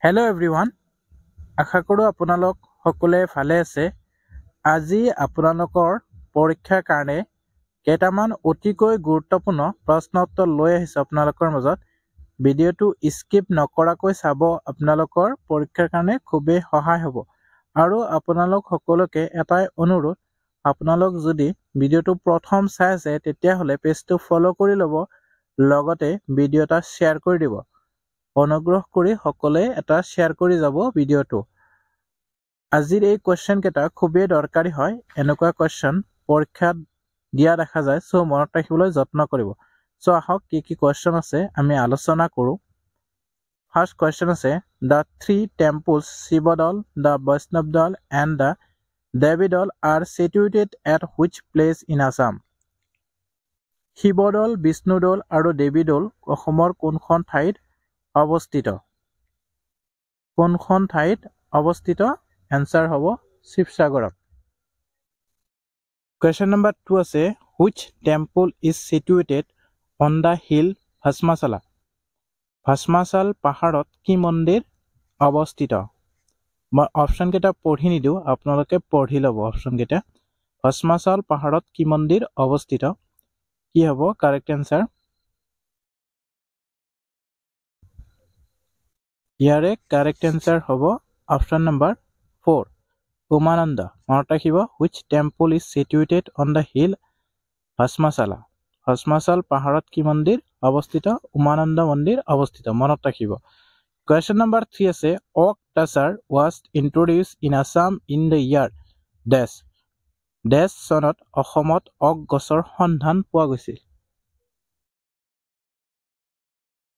Hello everyone. আশা কৰো আপোনালোক সকলোৱে ভালে আছে। আজি আপোনালোকৰ পৰীক্ষাৰ কাৰণে কেইটামান অতিকৈ গুৰুত্বপূৰ্ণ প্ৰশ্ন উত্তৰ লৈ আহিছো আপোনালোকৰ মাজত। ভিডিঅ'টো স্কিপ নকৰাকৈ চাব, আপোনালোকৰ পৰীক্ষাৰ কাৰণে খুবেই সহায় হ'ব। আৰু আপোনালোক সকলোকে এটাই অনুৰোধ, আপোনালোক যদি ভিডিঅ'টো প্ৰথম চাই আছে তেতিয়াহ'লে পেজটো ফলো কৰি ল'ব, লগতে ভিডিঅ' এটা শ্বেয়াৰ কৰি দিব। অনুগ্ৰহ কৰি সকলোৱে এটা শ্বেয়াৰ কৰি যাব ভিডিঅ'টো। আজিৰ এই কোৱেশ্চন কেইটা খুবেই দৰকাৰী হয়। এনেকুৱা কোৱেশ্চন পৰীক্ষাত দিয়া দেখা যায়, সো মনত ৰাখিবলৈ যত্ন কৰিব। সো আহক কি কি কোৱেশ্চন আছে আমি আলোচনা কৰোঁ। ফাৰ্ষ্ট কোৱেশ্চন আছে, the three temples Shivadol, the Vaishnavdol and the Devidol are situated at which place in Assam? Shivadol, Vishnudol আৰু দেৱীদৌল অসমৰ কোনখন ঠাইত অৱস্থিত? কোনখন ঠাইত অৱস্থিত? এনসাৰ হ'ব শিৱসাগৰত। কুৱেশ্যন নম্বৰ 2 আছে, which temple is situated on the hill Bhasmachala? Bhasmachal পাহাৰত কি মন্দিৰ অৱস্থিত? মই অপশ্যন কেইটা পঢ়ি নিদিওঁ, আপোনালোকে পঢ়ি ল'ব অপশ্যন কেইটা। ভস্মাচাল পাহাৰত কি মন্দিৰ অৱস্থিত? কি হ'ব কাৰেক্ট এনসাৰ? ইয়াৰে কাৰেক্ট এনসাৰ হ'ব অপশ্যন নম্বৰ 4, উমানন্দ। মনত ৰাখিব, which temple is situated on the hill Bhasmachala? Bhasmachal পাহাৰত কি মন্দিৰ অৱস্থিত? উমানন্দ মন্দিৰ অৱস্থিত, মনত ৰাখিব। কুৱেশ্যন নম্বৰ 3 আছে, oak tasar was introduced in Assam in the year ডেছ? ডেছ চনত অসমত ওক গছৰ সন্ধান পোৱা গৈছিল?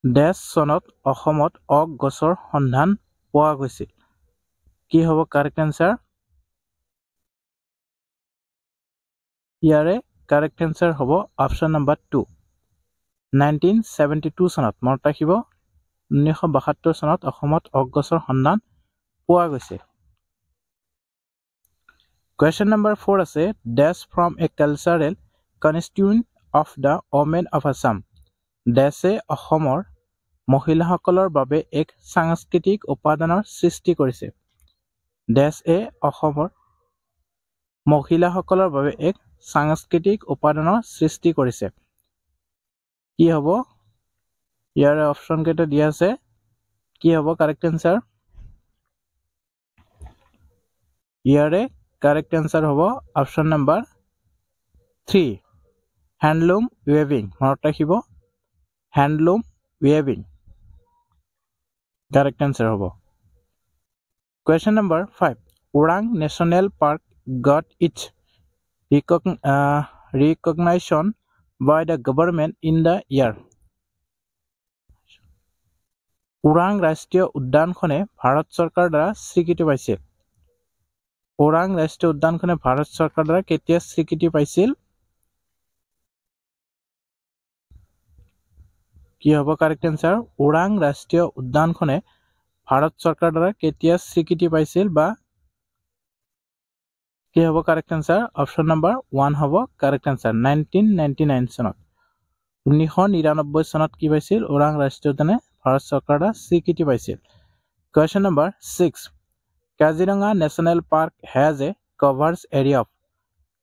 ডেছ চনত অসমত ওক গছৰ সন্ধান পোৱা গৈছিল? কি হ'ব কাৰেক্ট এনসাৰ? ইয়াৰে কাৰেক্ট এনসাৰ হ'ব অপশ্যন নম্বৰ 2, 1972 চনত। মনত ৰাখিব, 1972 চনত অসমত ওক গছৰ সন্ধান পোৱা গৈছে। কুৱেশ্যন নম্বৰ 4 আছে, ডেছ from a cultural constituent of the women of Assam? ডেছে অসমৰ মহিলাসকলৰ বাবে এক সাংস্কৃতিক উপাদানৰ সৃষ্টি কৰিছে? ডেছে অসমৰ মহিলাসকলৰ বাবে এক সাংস্কৃতিক উপাদানৰ সৃষ্টি কৰিছে? কি হ'ব? ইয়াৰে অপশ্যন কেইটা দিয়া আছে, কি হ'ব কাৰেক্ট এনসাৰ? ইয়াৰে কাৰেক্ট এনসাৰ হ'ব অপশ্যন নম্বৰ 3, হেণ্ডলুম ৱেভিং। মনত ৰাখিব, হেণ্ডলুম ৱেভিং কাৰেক্ট এনসাৰ হ'ব। Question number 5, Orang national park got its recognization by the government in the year? Orang ৰাষ্ট্ৰীয় উদ্যানখনে ভাৰত চৰকাৰৰ দ্বাৰা স্বীকৃতি পাইছিল? ওৰাং ৰাষ্ট্ৰীয় উদ্যানখনে ভাৰত চৰকাৰৰ দ্বাৰা কেতিয়া স্বীকৃতি পাইছিল? কি হ'ব কাৰেক্ট এনসাৰ? ওৰাং ৰাষ্ট্ৰীয় উদ্যানখনে ভাৰত চৰকাৰৰ দ্বাৰা কেতিয়া স্বীকৃতি পাইছিল, বা কি হ'ব কাৰেক্ট এনসাৰ? অপশ্যন নম্বৰ 1 হ'ব কাৰেক্ট এনসাৰ, 1999 চনত। 1999 চনত কি পাইছিল? ওৰাং ৰাষ্ট্ৰীয় উদ্যানে ভাৰত চৰকাৰৰ দ্বাৰা স্বীকৃতি পাইছিল। Question number 6, Kaziranga national park has a কভাৰ্ছ area of?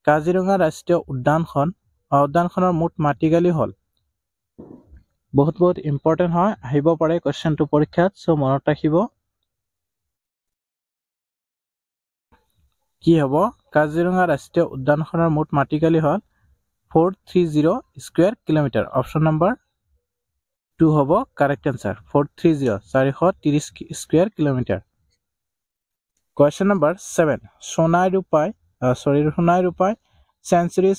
Kaziranga ৰাষ্ট্ৰীয় উদ্যানখনৰ মুঠ মাটিকালি হ'ল? বহুত ইম্পৰ্টেণ্ট হয়, আহিব পাৰে কুৱেশ্যনটো পৰীক্ষাত, সো মনত ৰাখিব। কি হ'ব? কাজিৰঙা ৰাষ্ট্ৰীয় উদ্যানখনৰ মুঠ মাটিকালি হ'ল 430 স্কুৱেৰ কিলোমিটাৰ। অপশ্যন নম্বৰ 2 হ'ব correct answer, 430 square kilometre. Question number 7, Sonai Rupai sanctuary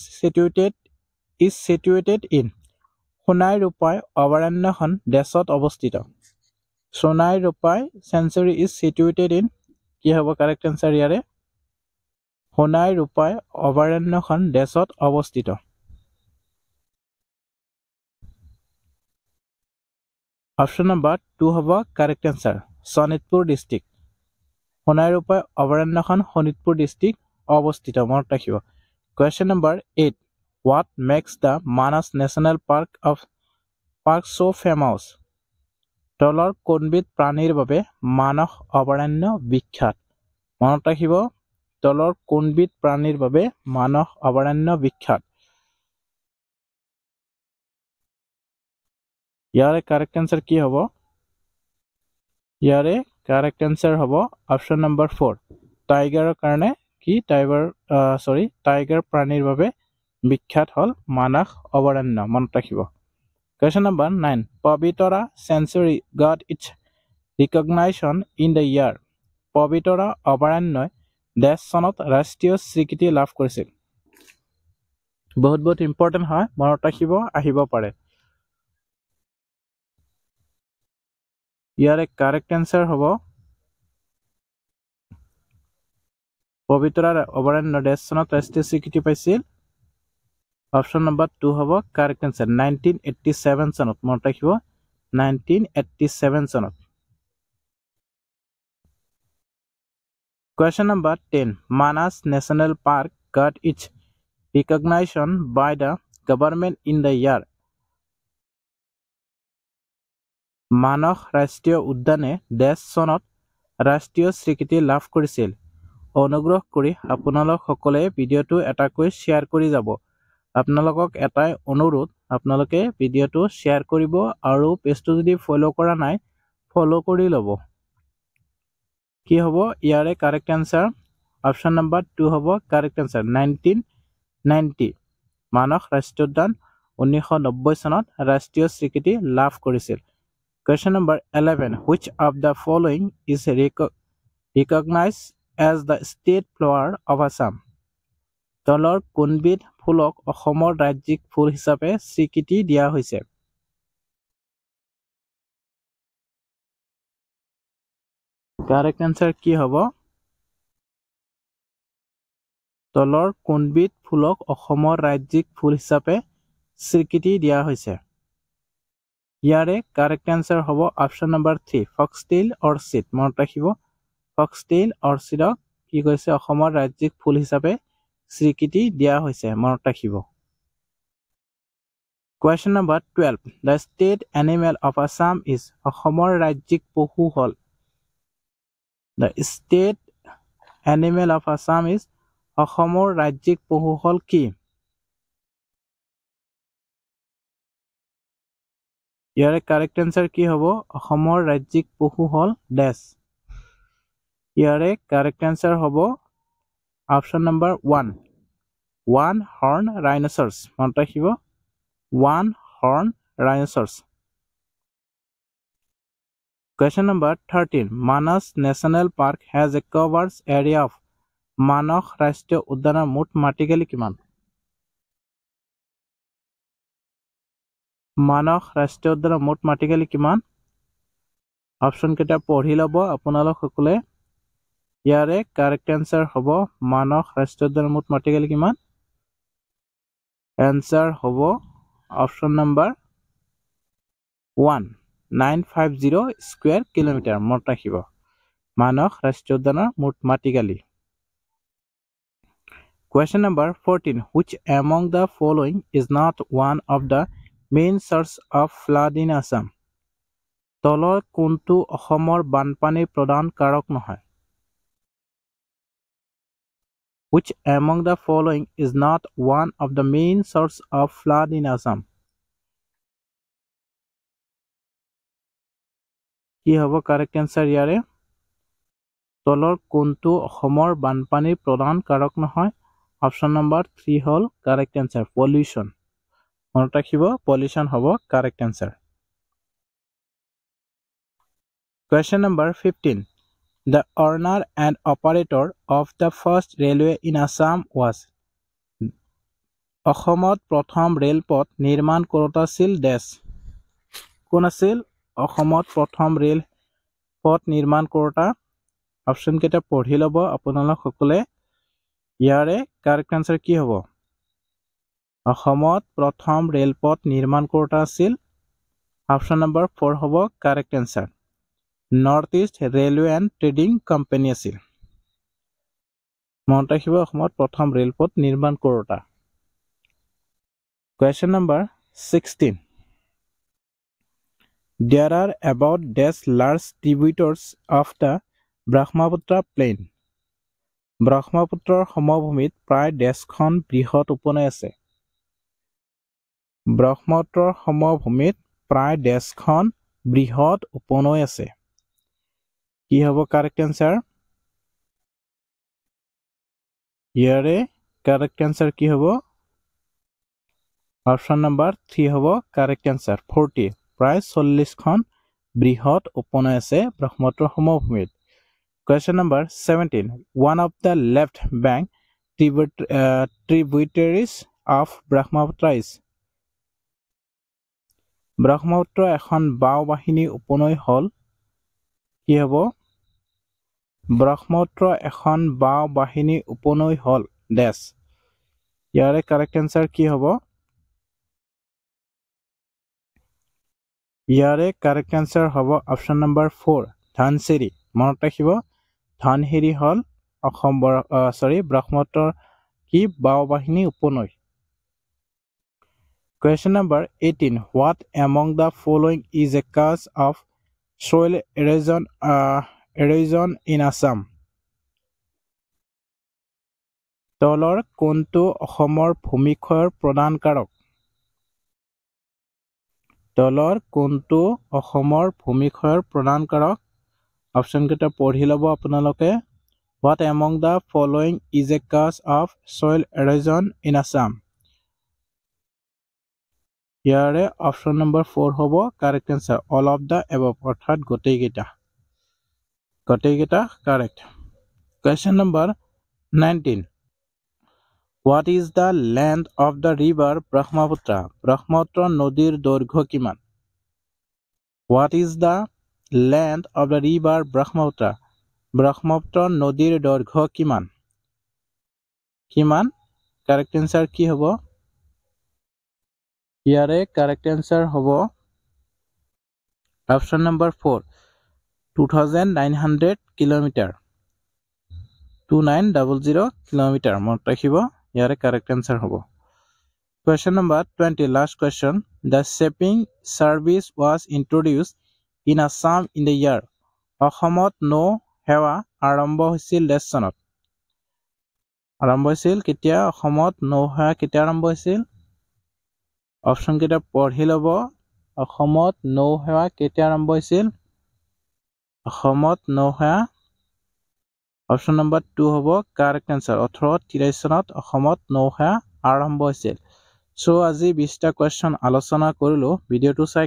is situated in? Sonai Rupai অভয়াৰণ্যখন ডেছত অৱস্থিত? Sonai Rupai sanctuary is situated in? কি হ'ব কাৰেক্ট এনসাৰ ইয়াৰে? সোণাই ৰূপাই অভয়াৰণ্যখন ডেছত অৱস্থিত? অপশ্যন নম্বৰ 2 হ'ব correct answer, Sonitpur district. Sonai Rupai অভয়াৰণ্যখন শোণিতপুৰ ডিষ্ট্ৰিক্ট অৱস্থিত, মনত ৰাখিব। Question number 8, what makes the Manas national park so' famous? তলৰ কোনবিধ প্ৰাণীৰ বাবে মানস অভয়াৰণ্য বিখ্যাত মনত ৰাখিব তলৰ কোনবিধ প্ৰাণীৰ বাবে মানস অভয়াৰণ্য বিখ্যাত ইয়াৰে কাৰেক্ট আনসাৰ কি হ'ব ইয়াৰে কাৰেক্ট আনসাৰ হ'ব অপচন নম্বৰ 4 টাইগাৰৰ কাৰণে কি টাইগাৰ প্ৰাণীৰ বাবে বিখ্যাত হল মানস অভয়াৰণ্য মনত ৰাখিব Question number 9 Pavitra Sanctuary got its recognition in the year Pavitra অভয়াৰণ্যই দেশ চনত ৰাষ্ট্ৰীয় স্বীকৃতি লাভ কৰিছিল বহুত ইম্পৰ্টেন্ট হয় মনত ৰাখিব আহিব পাৰে ইয়াৰে কাৰেক্ট আনসাৰ হ'ব পবিতৰা অভয়াৰণ্য দেশ চনত ৰাষ্ট্ৰীয় স্বীকৃতি পাইছিল অপচন নম্বৰ 2 হ'ব কাৰেক্ট আনসাৰ 1987 চনত মনত ৰাখিব 1987 চনত Question number 10 Manas National Park got its recognition by the government in the year মানস ৰাষ্ট্ৰীয় উদ্যানে দেশ চনত ৰাষ্ট্ৰীয় স্বীকৃতি লাভ কৰিছিল অনুগ্ৰহ কৰি আপোনালোক সকলে ভিডিওটো এটাকৈ শেয়াৰ কৰি যাব আপোনালোকক এটাই অনুৰোধ আপোনালোকে ভিডিওটো শেয়াৰ কৰিব আৰু পেজটো যদি ফলো কৰা নাই ফলো কৰি লব কি হ'ব ইয়াৰে কাৰেক্ট আনসাৰ অপচন নম্বৰ 2 হ'ব কাৰেক্ট আনসাৰ 1990 মানস ৰাষ্ট্ৰীয় উদ্যান 1990 চনত ৰাষ্ট্ৰীয় স্বীকৃতি লাভ কৰিছিল Question number 11 Which of the following is recognized as the state flower of Assam তলৰ কোনবিধ ফুলক অসমৰ ৰাজ্যিক ফুল হিচাপে স্বীকৃতি দিয়া হৈছে কাৰেক্ট আনসাৰ কি হ'ব তলৰ কোনবিধ ফুলক অসমৰ ৰাজ্যিক ফুল হিচাপে স্বীকৃতি দিয়া হৈছে ইয়াৰে কাৰেক্ট আনসাৰ হ'ব অপচন নম্বৰ 3 ফক্সটেইল অৰ্চিড মনত ৰাখিব ফক্সটেইল অৰ্চিডক কি কৈছে অসমৰ ৰাজ্যিক ফুল হিচাপে স্বীকৃতি দিয়া হৈছে মনত ৰাখিব Question number 12 The state animal of Assam is অসমৰ ৰাজ্যিক পশু হল The state animal of Assam is অসমৰ ৰাজ্যিক পশু হল কি ইয়াৰে কাৰেক্ট আনসাৰ কি হ'ব অসমৰ ৰাজ্যিক পশু হল ডেছ ইয়াৰে কাৰেক্ট আনসাৰ হ'ব option number 1 one horn rhinoceros মনত ৰাখিব one horn rhinoceros Question number 13 Manas National Park has a covers area of মানস ৰাষ্ট্ৰীয় উদ্যানৰ মুঠ মাটিকালি কিমান মানস ৰাষ্ট্ৰীয় উদ্যানৰ মুঠ মাটিকালি কিমান অপচন কেইটা পঢ়ি লব আপোনালোক সকলে ইয়াৰে কাৰেক্ট আনসাৰ হ'ব মানস ৰাষ্ট্ৰীয় উদ্যানৰ মুঠ মাটিকালি কিমান আনসাৰ হ'ব অপচন নম্বৰ 1 950 স্কয়াৰ কিলোমিটাৰ মনত ৰাখিব মানস ৰাষ্ট্ৰীয় উদ্যানৰ মুঠ মাটিকালি Question number 14 Which among the following is not one of the main source of flood in Assam তলৰ কোনটো অসমৰ বানপানীৰ প্ৰধান কাৰক নহয় Which among the following is not one of the main source of flood in Assam কি হ'ব correct answer ইয়াৰে তলৰ কোনটো অসমৰ বানপানীৰ প্ৰধান কাৰক নহয় অপচন নম্বৰ 3 হল কাৰেক্ট আনসাৰ পলিউশন মনত ৰাখিব পলিউশন হ'ব correct answer Question number 15 The owner and operator of the first railway in Assam was অসমত প্ৰথম ৰেলপথ নিৰ্মাণ কৰোঁতা আছিল ডেছ কোন আছিল অসমত প্ৰথম ৰেলপথ নিৰ্মাণ কৰোঁতা অপচন কেইটা পঢ়ি লব আপোনালোক সকলে ইয়াৰে কাৰেক্ট আনসাৰ কি হ'ব অসমত প্ৰথম ৰেলপথ নিৰ্মাণ কৰোঁতা আছিল অপচন নম্বৰ 4 হ'ব correct answer north east railway and trading company আছিল মনত ৰাখিব অসমত প্ৰথম ৰেলপথ নিৰ্মাণ কৰোঁতা Question number 16 There are about dash large tributaries of the Brahmaputra plain. ব্ৰহ্মপুত্ৰৰ সমভূমিত প্ৰায় ডেছখন বৃহৎ উপনৈ আছে। ব্ৰহ্মপুত্ৰৰ সমভূমিত প্ৰায় ডেছখন বৃহৎ উপনৈ আছে। কি হ'ব কাৰেক্ট এনসাৰ? ইয়াৰে কাৰেক্ট এনসাৰ কি হ'ব? অপশন নাম্বাৰ 3 হ'ব কাৰেক্ট এনসাৰ 40 প্ৰায় 40খন বৃহৎ উপনৈ আছে ব্ৰহ্মপুত্ৰৰ সমভূমিত। Question number 17. One of the left bank tributaries of Brahmaputra is. Brahmaputra এখন বাও বাহিনী উপনৈ হল কি হ'ব? ব্ৰহ্মপুত্ৰ এখন বাও বাহিনী উপনৈ হল ডেছ। ইয়াৰে কাৰেক্ট এনসাৰ কি হ'ব? ইয়াৰে কাৰেক্ট এনসাৰ হ'ব অপশন নাম্বাৰ 4 ধনচিৰি। মনত ৰাখিব ধনশিৰি হল অসম ব্ৰহ্মপুত্ৰৰ কি বাও বাহিনী উপনৈ। Question number 18. What among the following is a cause of soil erosion in Assam? তলৰ কোনটো অসমৰ ভূমিক্ষয়ৰ প্ৰধান কাৰক? তলৰ কোনটো অসমৰ ভূমিক্ষয়ৰ প্ৰধান কাৰক? অপশন কেইটা পঢ়ি ল'ব আপোনালোকে। What among the following is a cause of soil erosion in Assam? ইয়াৰে অপশন নম্বৰ 4 হ'ব correct answer all of the above অৰ্থাৎ গোটেইকেইটা correct. Question number 19. What is the length of the river Brahmaputra? Brahmaputra নদীৰ দৈৰ্ঘ্য কিমান? What is the length of the river Brahmaputra? Brahmaputra নদীৰ দৈৰ্ঘ্য কিমান? কাৰেক্ট এনসাৰ কি হ'ব? ইয়াৰে কাৰেক্ট এনসাৰ হ'ব অপশন নম্বৰ 4 2900 কিলোমিটাৰ 2900 কিলোমিটাৰ মনত ৰাখিব ইয়াৰে কাৰেক্ট এনসাৰ হ'ব। Question number 20 last question. The shipping service was introduced in Assam in the year. অসমত নৌ সেৱা আৰম্ভ হৈছিল ডেছ চনত? আৰম্ভ হৈছিল কেতিয়া? অসমত নৌ সেৱা কেতিয়া আৰম্ভ হৈছিল? অপশন কেইটা পঢ়ি ল'ব। অসমত নৌ সেৱা কেতিয়া আৰম্ভ হৈছিল? অসমত নৌ সেৱা অপশন নম্বৰ 2 হ'ব কাৰেক্ট এনসাৰ 1883 চনত অসমত নৌ সেৱা আৰম্ভ হৈছিল। সো আজি 20টা কোৱেশ্চন আলোচনা কৰিলো। ভিডিঅ'টো চাই